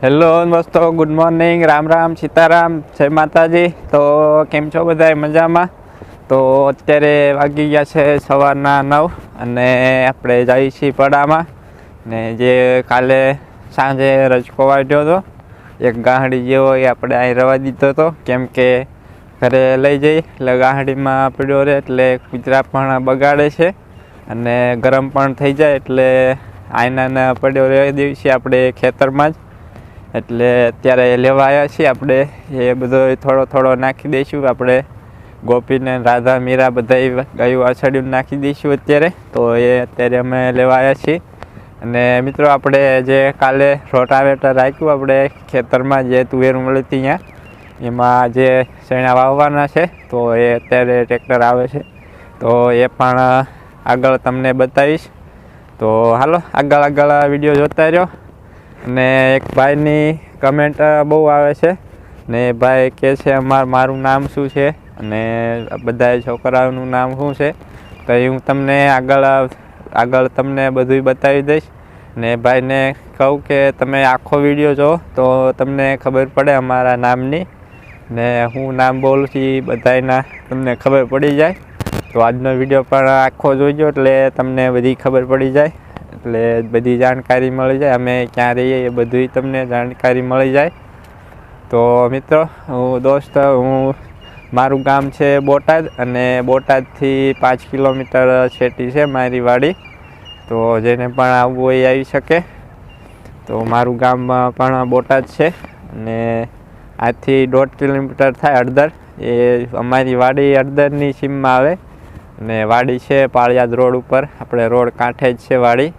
Hello દોસ્તો, good morning, Ram Ram, Sitaram, જય માતાજી. તો કેમ છો બધા મજામાં? તો અત્યારે વાગી ગયા છે સવારના 9 અને આપણે જઈએ છીએ પડામાં. ને જે કાલે સાંજે રજકો વાઢ્યો હતો એક ગાંહડી જેવો, એ આપણે અહીં રવા દીધો હતો, કેમ કે ઘરે લઈ જઈ એટલે ગાંહડીમાં પીડ્યો રહે એટલે કૂતરા પણ બગાડે છે અને ગરમ પણ થઈ જાય, એટલે આયનાને પડ્યો રહી દિવસે આપણે ખેતરમાં જ. એટલે અત્યારે લેવા આવ્યા છીએ આપણે. એ બધો થોડો થોડો નાખી દઈશું આપણે. ગોપીને રાધા મીરા બધા ગાયું વાછળ્યું નાખી દઈશું અત્યારે. તો એ અત્યારે અમે લેવા આવ્યા છીએ. અને મિત્રો, આપણે જે કાલે રોટાવેટર રાખ્યું આપણે ખેતરમાં, જે તુવેર મળી હતી ત્યાં, એમાં જે ચણા વાવવાના છે, તો એ અત્યારે ટ્રેક્ટર આવે છે, તો એ પણ આગળ તમને બતાવીશ. તો હાલો આગળ વિડીયો જોતા રહ્યો. અને એક ભાઈની કમેન્ટ બહુ આવે છે ને ભાઈ કહે છે મારું નામ શું છે અને બધા છોકરાઓનું નામ શું છે, તો એ હું તમને આગળ તમને બધું બતાવી દઈશ. ને ભાઈને કહું કે તમે આખો વિડીયો જો તો તમને ખબર પડે અમારા નામની, ને હું નામ બોલું છું એ બધાના તમને ખબર પડી જાય. તો આજનો વિડીયો પણ આખો જોઈજો એટલે તમને બધી ખબર પડી જાય, એટલે બધી જાણકારી મળી જાય. અમે ક્યાં રહીએ એ બધું તમને જાણકારી મળી જાય. તો મિત્રો, મારું ગામ છે બોટાદ, અને બોટાદથી 5 કિલોમીટર છેટી છે મારી વાડી. તો જેને પણ આવવું હોય એ આવી શકે. તો મારું ગામ પણ બોટાદ છે, અને આથી 1.5 કિલોમીટર થાય હળદર. એ અમારી વાડી હળદરની સીમમાં આવે, અને વાડી છે પાળિયાદ રોડ ઉપર, આપણે રોડ કાંઠે જ છે વાડી.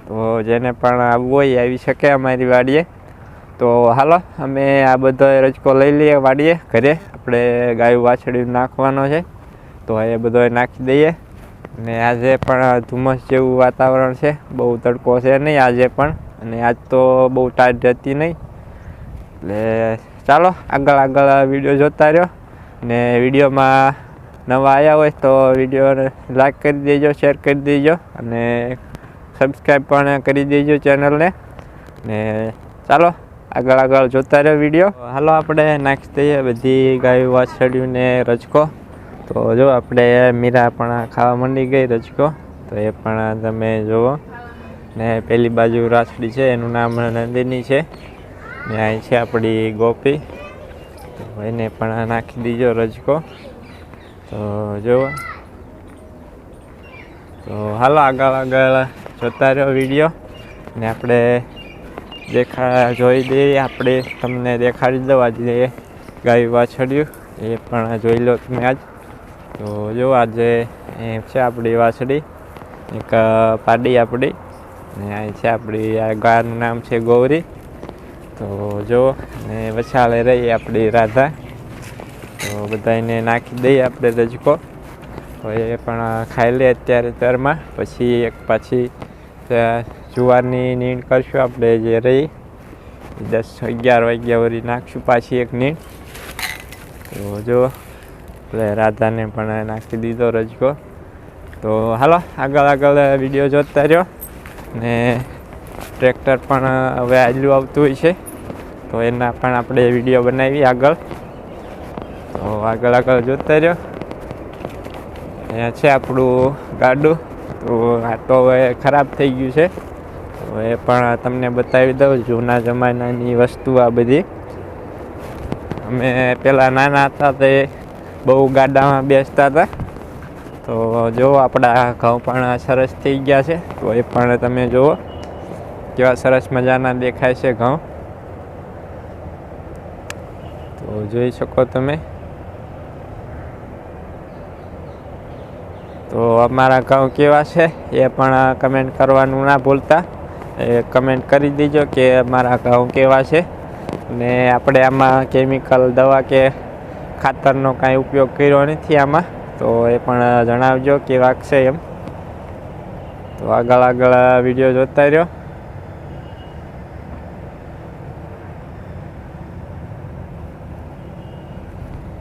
તો જેને પણ આવવું હોય આવી શકે અમારી વાડીએ. તો હાલો અમે આ બધો રજકો લઈ લઈએ વાડીએ ઘરે. આપણે ગાયું વાછળ્યું નાખવાનો છે, તો એ બધો નાખી દઈએ. અને આજે પણ ધુમ્મસ જેવું વાતાવરણ છે, બહુ તડકો છે નહીં આજે પણ, અને આજ તો બહુ ટાઈટ હતી નહીં. એટલે ચાલો આગળ વિડીયો જોતા રહ્યો. ને વિડીયોમાં નવા આવ્યા હોય તો વિડીયોને લાઈક કરી દેજો, શેર કરી દેજો, અને સબસ્ક્રાઈબ પણ કરી દેજો ચેનલને. ને ચાલો આગળ જોતા રહ્યો વિડીયો. હાલો આપણે નાખી દઈએ બધી ગાયું વાછળ્યું ને રજકો. તો જો આપણે મીરા પણ ખાવા માંડી ગઈ રજકો, તો એ પણ તમે જુઓ. ને પેલી બાજુ રાસડી છે, એનું નામ નંદિની છે, ને અહીં છે આપણી ગોપી, તો એને પણ નાખી દીજો રજકો. તો જુઓ. તો હાલો આગળ જોતા રહ્યો વિડીયો. ને આપણે જોઈ દઈએ, આપણે તમને દેખાડી દઉં આજે ગાયું વાછળ્યું, એ પણ જોઈ લો તમે આજ. તો જો આજે એ છે આપણી વાછડી, એક પાડી આપણી, ને અહીં છે આપણી આ ગાયનું નામ છે ગૌરી. તો જો, ને વછાળે રહી આપણી રાધા. તો બધાને નાખી દઈએ આપણે રજકો. તો એ પણ ખાઈ લે અત્યારે તરમાં. પછી પાછી જુવારની નીણ કરશું આપણે, જે રહી 10-11 વાગ્યા વળી નાખશું પાછી એક નીણ. તો જો એટલે રાધાને પણ નાખી દીધો રજકો. તો હાલો આગળ વિડીયો જોતા રહ્યો. ને ટ્રેક્ટર પણ હવે આજલું આવતું હોય છે, તો એના પણ આપણે વિડીયો બનાવી આગળ. તો આગળ જોતા રહ્યો. અહીંયા છે આપણું ગાડું. તો આ તો હવે ખરાબ થઈ ગયું છે, તો એ પણ તમને બતાવી દઉં. જૂના જમાનાની વસ્તુ આ બધી. અમે પહેલાં નાના હતા તે બહુ ગાડામાં બેસતા હતા. તો જો આપણા ઘઉં પણ સરસ થઈ ગયા છે, તો એ પણ તમે જુઓ કેવા સરસ મજાના દેખાય છે ઘઉં. તો જોઈ શકો તમે. તો અમારા ઘઉં કેવા છે એ પણ કમેન્ટ કરવાનું ના ભૂલતા. એ કમેન્ટ કરી દેજો કે અમારા ઘઉં કેવા છે. ને આપણે આમાં કેમિકલ દવા કે ખાતરનો કાંઈ ઉપયોગ કર્યો નથી આમાં, તો એ પણ જણાવજો કેવાક છે એમ. તો આગળ વિડીયો જોતા રહ્યો.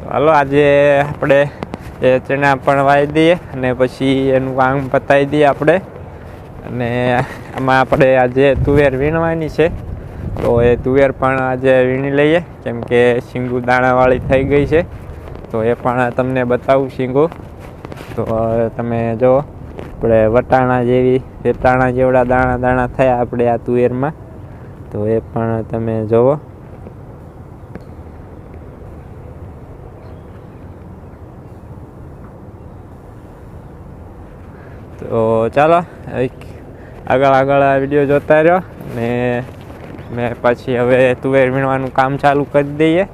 તો હાલો આજે આપણે એ ચણા પણ વાવી દઈએ, અને પછી એનું કામ પતાવી દઈએ આપણે. અને આમાં આપણે આજે તુવેર વીણવાની છે, તો એ તુવેર પણ આજે વીણી લઈએ, કેમ કે શીંગું દાણાવાળી થઈ ગઈ છે. તો એ પણ તમને બતાવું શીંગું. તો તમે જો આપણે વટાણા જેવડા દાણા દાણા થયા આપણે આ તુવેરમાં. તો એ પણ તમે જુઓ. તો ચાલો આગળ વિડીયો જોતા રહ્યો ને મેં પછી હવે તુવેર વીણવાનું કામ ચાલુ કરી દઈએ.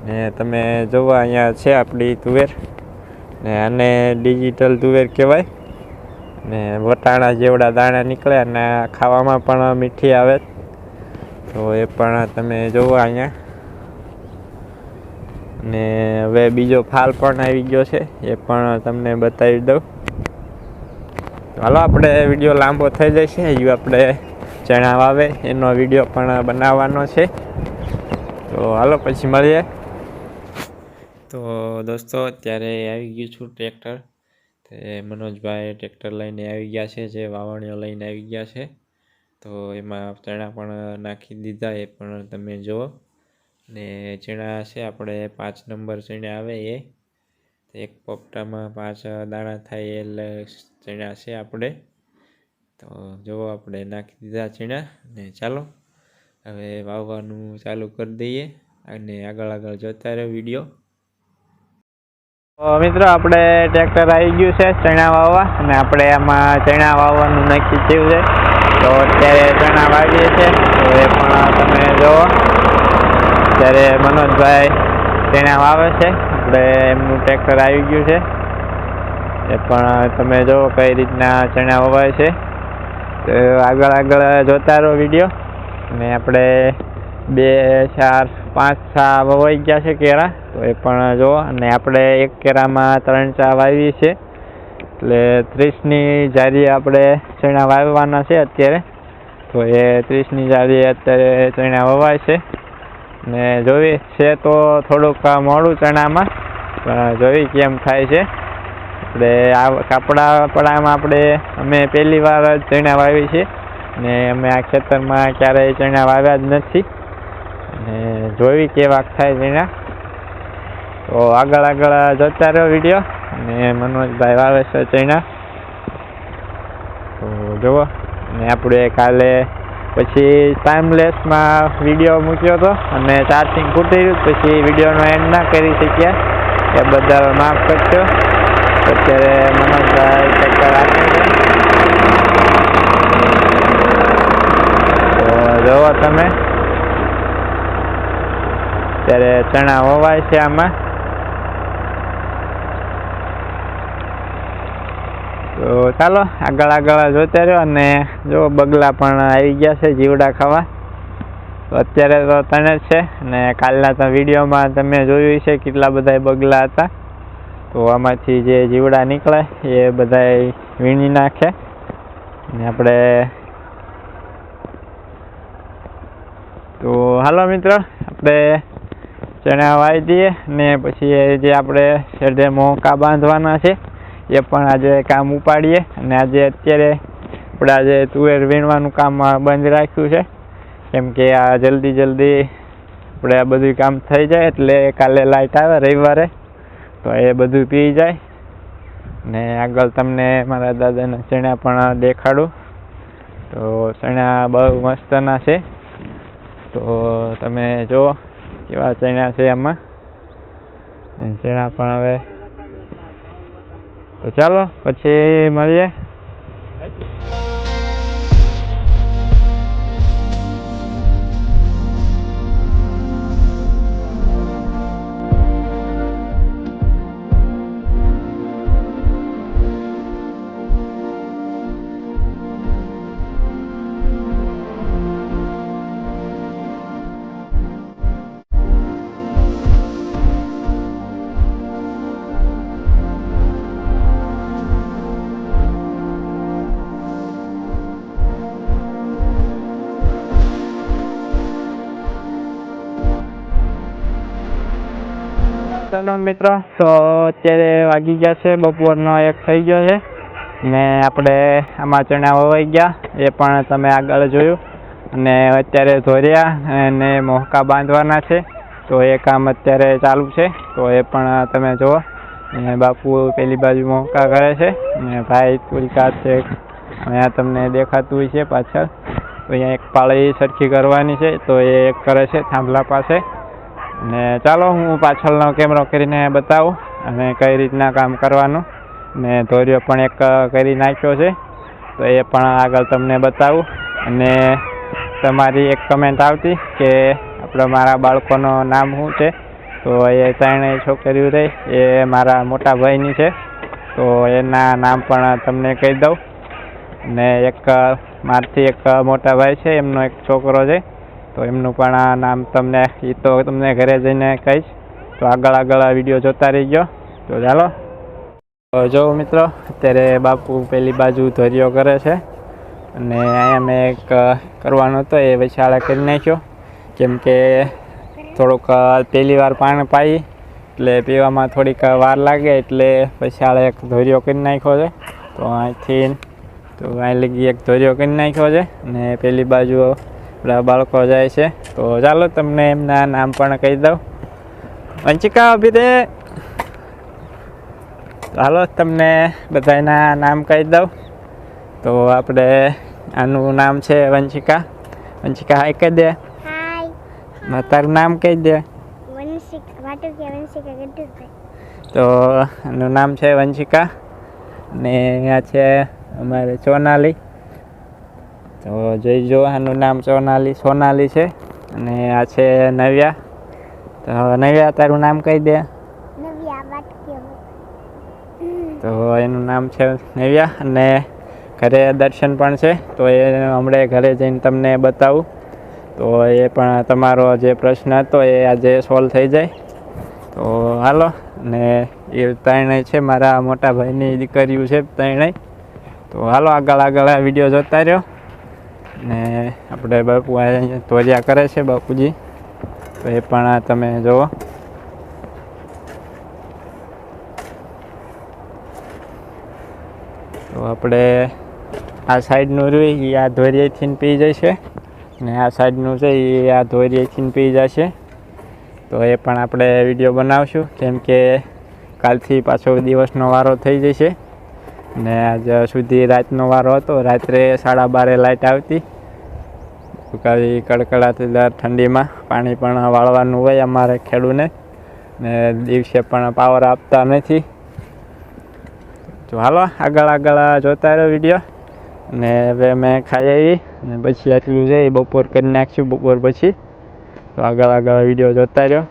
ને તમે જુઓ અહીંયા છે આપણી તુવેર, ને આને ડિજિટલ તુવેર કહેવાય. ને વટાણા જેવડા દાણા નીકળે અને ખાવામાં પણ મીઠી આવે. તો એ પણ તમે જુઓ અહીંયા. ને હવે બીજો ફાલ પણ આવી ગયો છે, એ પણ તમને બતાવી દઉં. હાલો, આપણે વિડીયો લાંબો થઈ જશે. હજુ આપણે ચણા વાવે એનો વિડીયો પણ બનાવવાનો છે. તો હાલો પછી મળીએ. તો દોસ્તો, અત્યારે આવી ગયું છું ટ્રેક્ટર. તે મનોજભાઈ ટ્રેક્ટર લઈને આવી ગયા છે, જે વાવણીઓ લઈને આવી ગયા છે. તો એમાં ચણા પણ નાખી દીધા, એ પણ તમે જુઓ. ને ચણા છે આપણે 5 નંબર ચણા આવે એ એક પોપટામાં 5 દાણા થાય એટલે ચણા છે આપણે. તો જુઓ, આપણે નાખી દીધા ચણા. ને ચાલો હવે વાવવાનું ચાલુ કરી દઈએ અને આગળ જોતા રહ્યો વિડીયો. તો મિત્રો, આપણે ટ્રેક્ટર આવી ગયું છે ચણા વાવવા, અને આપણે આમાં ચણા વાવવાનું નક્કી થયું છે. તો અત્યારે ચણા વાવીએ છીએ. તો એ પણ તમે જુઓ. ત્યારે મનોજભાઈ ચણા વાવે છે. આપણે એમનું ટ્રેક્ટર આવી ગયું છે, એ પણ તમે જુઓ કઈ રીતના ચણા વવાય છે. તો આગળ જોતા રહો વિડીયો. અને આપણે 2, 4, 5 છા વવાઈ ગયા છે કેરા. તો એ પણ જુઓ. અને આપણે એક કેરામાં 3 ચા વાવી છે, એટલે 30ની જારીએ આપણે ચણા વાવવાના છે અત્યારે. તો એ 30ની જારીએ અત્યારે ચણા વવાય છે. ને જોવી છે તો થોડુંક મોડું ચણામાં, પણ જોઈ કેમ થાય છે. આપણે આ કાપડામાં અમે પહેલી વાર જ ચણા વાવી છે, ને અમે આ ખેતરમાં ક્યારેય ચણા વાવ્યા જ નથી. અને જોઈ કેવાક થાય ચણા. તો આગળ જોતા રહ્યો વિડીયો. અને મનોજભાઈ વાવે છે ચણા. તો જુઓ. અને આપણે કાલે પછી ટાઈમલેસમાં વિડીયો મૂક્યો હતો, અને ચાર્જિંગ ફૂટી ગયું. પછી વિડીયોનો એન્ડ ના કરી શક્યા, એ બદલ માફ કરજો. અત્યારે મનોજભાઈ ટ્રેક્ટર આપે છે. તો જુઓ તમે, અત્યારે ચણા વવાય છે આમાં. તો ચાલો આગળ જોતા રહ્યો. અને જો બગલા પણ આવી ગયા છે જીવડા ખાવા. તો અત્યારે તો તને જ છે, ને કાલના તો વિડીયોમાં તમે જોયું છે કેટલા બધા બગલા હતા. તો આમાંથી જે જીવડા નીકળે એ બધા વીણી નાખે. ને આપણે તો હાલો મિત્રો, આપણે ચણા વાવી દઈએ. ને પછી જે આપણે શેઢે મોકા બાંધવાના છે એ પણ આજે કામ ઉપાડીએ. અને અત્યારે આપણે આજે તુવેર વીણવાનું કામ બંધ રાખ્યું છે, કેમ કે આ જલ્દી આપણે આ બધું કામ થઈ જાય. એટલે કાલે લાઇટ આવે રવિવારે, તો એ બધું પી જાય. ને આગળ તમને મારા દાદાના ચણા પણ દેખાડું. તો ચણા બહુ મસ્તના છે. તો તમે જુઓ કેવા ચણા છે આમાં. ચણા પણ હવે તો ચાલો પછી મળીએ. ચાલો મિત્રો, તો અત્યારે વાગી ગયા છે બપોરનો 1 થઈ ગયો છે. ને આપણે આમાં ચણા વવાઈ ગયા, એ પણ તમે આગળ જોયું. અને અત્યારે ધોરિયા અને મોહકા બાંધવાના છે, તો એ કામ અત્યારે ચાલુ છે, તો એ પણ તમે જુઓ. અને બાપુ પેલી બાજુ મોહકા કરે છે અને ભાઈ તુલકા છે અહીંયા તમને દેખાતું હોય છે પાછળ. તો અહીંયા એક પાળી સરખી કરવાની છે, તો એ એક કરે છે થાંભલા પાસે. અને ચાલો હું પાછળનો કેમેરો કરીને બતાવું અને કઈ રીતના કામ કરવાનું. ને ધોરિયો પણ એક કરી નાખ્યો છે, તો એ પણ આગળ તમને બતાવું. અને તમારી એક કમેન્ટ આવતી કે આપણે મારા બાળકોનું નામ શું છે, તો એ ત્રણેય છોકરીઓ રહી એ મારા મોટા ભાઈની છે, તો એના નામ પણ તમને કહી દઉં. અને એક મારથી એક મોટા ભાઈ છે, એમનો એક છોકરો છે, તો એમનું પણ નામ તમને એ તો તમને ઘરે જઈને કહીશ. તો આગળ વિડીયો જોતા રહી ગયો. તો ચાલો જો મિત્રો, અત્યારે બાપુ પેલી બાજુ ધોરિયો કરે છે અને અહીંયા મેં એક કરવાનો હતો એ વિશાળે કરી નાખ્યો, કેમ કે થોડુંક પહેલી વાર પાણી પાઈ એટલે પીવામાં થોડીક વાર લાગે, એટલે વિશાળે એક ધોરિયો કરી નાખ્યો છે. તો અહીંથી તો અહીં લગી એક ધોરિયો કરી નાખ્યો છે અને પેલી બાજુ આપણા બાળકો જાય છે. તો ચાલો તમને એમના નામ પણ કહી દઉં. વંચિકા ઉભી રે. ચાલો તમને બધાના નામ કહી દઉં. તો આપણે આનું નામ છે વંશિકા. વંશિકા હાય કહી દે. હાય. તારું નામ કહી દે. તો આનું નામ છે વંશિકા અને આ છે અમારે સોનાલી. તો જોઈજો, આનું નામ સોનાલી છે. અને આ છે નવ્યા. તો નવ્યા તારું નામ કહી દે. તો એનું નામ છે નવ્યા. અને ઘરે દર્શન પણ છે, તો એ હમણાં ઘરે જઈને તમને બતાવું. તો એ પણ તમારો જે પ્રશ્ન હતો એ આજે સોલ્વ થઈ જાય. તો હાલો. ને એ ત્રણેય છે મારા મોટા ભાઈની દીકરીઓ છે ત્રણેય. તો હાલો આગળ વિડીયો જોતા રહ્યો. ને આપણે બાપુ અહીંયા ધોરિયા કરે છે બાપુજી, તો એ પણ તમે જુઓ. તો આપણે આ સાઈડનું રહ્યું એ આ ધોરિયાથી પી જશે, ને આ સાઈડનું છે એ આ ધોરિયાથી પી જશે. તો એ પણ આપણે વિડીયો બનાવશું, કેમ કે કાલથી પાછો દિવસનો વારો થઈ જશે. ને આજ સુધી રાતનો વારો હતો. રાત્રે 12:30 લાઇટ આવતી. કડકડાતી ઠંડીમાં પાણી પણ વાળવાનું હોય અમારે ખેડૂને, ને દિવસે પણ પાવર આપતા નથી. તો હાલો આગળ જોતા રહ્યો વિડીયો. ને હવે મેં ખાઈ આવી ને પછી આટલું છે એ બપોર કરી નાખશું, બપોર પછી. તો આગળ વિડીયો જોતા રહ્યો.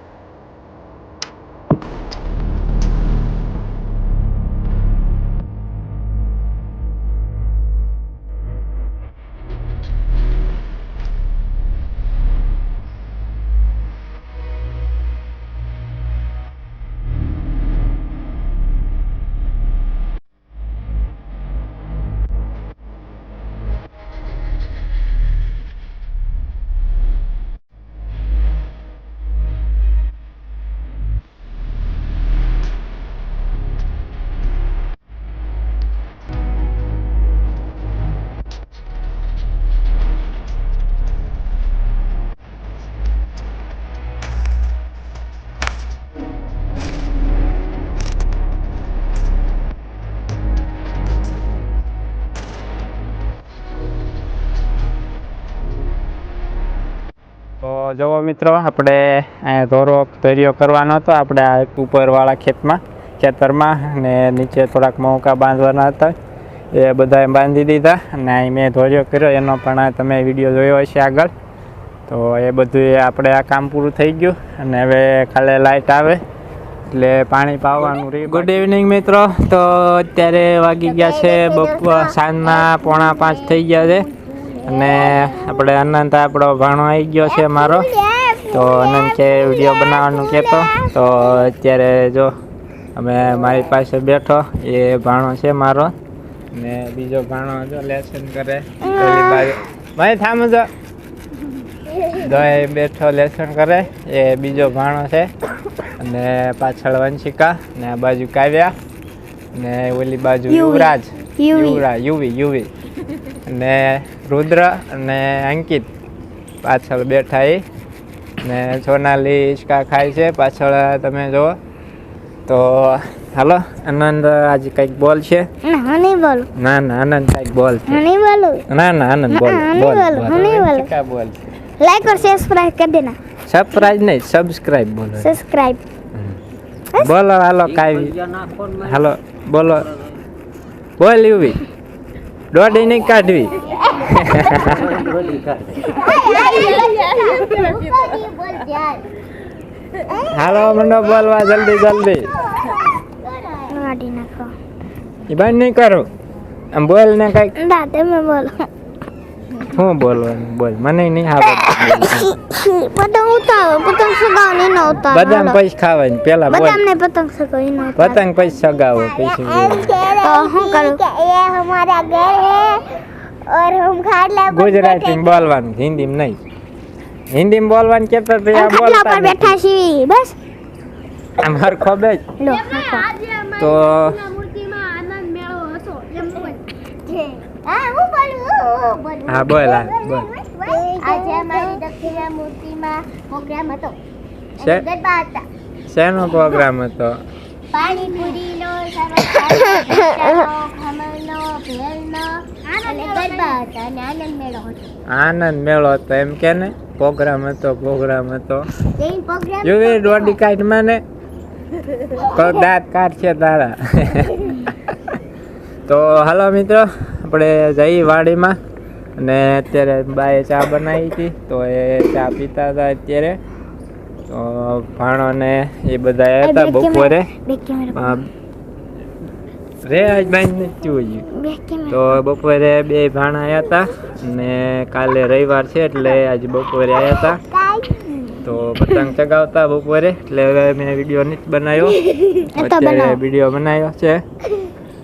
તો જુઓ મિત્રો, આપણે અહીંયા ધોરિયો કરવાનો હતો આપણે આ ઉપરવાળા ખેતરમાં, અને નીચે થોડાક મોકા બાંધવાના હતા, એ બધા બાંધી દીધા. અને અહીં મેં ધોરિયો કર્યો એનો પણ તમે વિડીયો જોયો હશે આગળ. તો એ બધું આપણે આ કામ પૂરું થઈ ગયું. અને હવે ખાલી લાઇટ આવે એટલે પાણી પાવાનું રહ્યું. ગુડ ઇવનિંગ મિત્રો. તો અત્યારે વાગી ગયા છે સાંજના 4:45 થઈ ગયા છે. અને આપણે અનંત આપણો ભાણો આવી ગયો છે મારો. તો અનંત કે વિડીયો બનાવવાનું કહેતો. તો અત્યારે જો અમે મારી પાસે બેઠો, એ ભાણો છે મારો. ને બીજો ભાણો જો લેસન કરે ભાઈ થામ જો એ બેઠો લેસન કરે, એ બીજો ભાણો છે. અને પાછળ વંશિકા, ને આ બાજુ કાવ્યા, ને ઓલી બાજુ યુવી, અને રુદ્ર અને અંકિત. પાછળ બેઠા એ ને સોનાલી હિંચકા ખાય છે પાછળ તમે જુઓ. તો હાલો આનંદ આજે કંઈક બોલ છે. નહીં બોલું. ના ના આનંદ કંઈક બોલ છે. નહીં બોલું. ના ના આનંદ બોલ બોલ કા બોલ. लाइक और सब्सक्राइब कर देना. સરપ્રાઈઝ નહીં સબસ્ક્રાઇબ બોલો. सब्सक्राइब. બોલો હાલો કાઈ હાલો બોલો બોલ યુવી દોડી નહીં કાઢવી. હાલો મંડો બોલવા જલ્દી જલ્દી. गाड़ी ना को. એ બંધ નહીં કરું આમ બોલ ને કઈક. दाते में बोलो. શું બોલવાનું બોલ મને નહીં આવડતું. पतंग उतारो पतंग सगाओ नहीं ना उतारो. બદામ પૈસા ખાવાની પેલા બોલ. बदाम ने पतंग सगाओ ही ना उतारो. પતંગ પૈસા સગાવો પછી तो हम करो. ये हमारा घर है और हम खाटला पर ગુજરાતી બોલવાનું હિન્દીમાં નહીં. હિન્દીમાં બોલવાનું કેતા તો આ खाटला બોલતા पर बैठा सी बस. આમ હરખો બેસ. लो તો હા બોલ હા બોલ. આજે અમારી દક્ષિણા મૂર્તિમાં પ્રોગ્રામ હતો. છે- ગરબા હતા. શેનો પ્રોગ્રામ હતો? પાણીપુરીનો, સમોસાનો, ખમણનો, ભેળનો અને ગરબા હતા અને આનંદ મેળો હતો. આનંદ મેળો હતો એમ કે ને પ્રોગ્રામ હતો એ પ્રોગ્રામ યુવી દોડી કાઢ મને તો દાંત કાઢશે તારા. તો હાલો મિત્રો આપણે જઈ વાડીમાં અને અત્યારે બાએ ચા બનાવી હતી તો એ ચા પીતા હતા અત્યારે. તો ભાણો ને એ બધા આવ્યા હતા બપોરે. રે આજ બાઈ નથી જોયું. તો બપોરે બે ભાણા આવ્યા હતા અને કાલે રવિવાર છે એટલે આજે બપોરે આવ્યા હતા. તો પતંગ ચગાવતા બપોરે એટલે હવે મેં વિડીયો નથી બનાવ્યો. અત્યારે વિડીયો બનાવ્યો છે.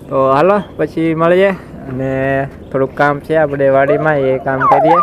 તો હાલો પછી મળીએ અને થોડુંક કામ છે આપણે વાડીમાં એ કામ કરીએ.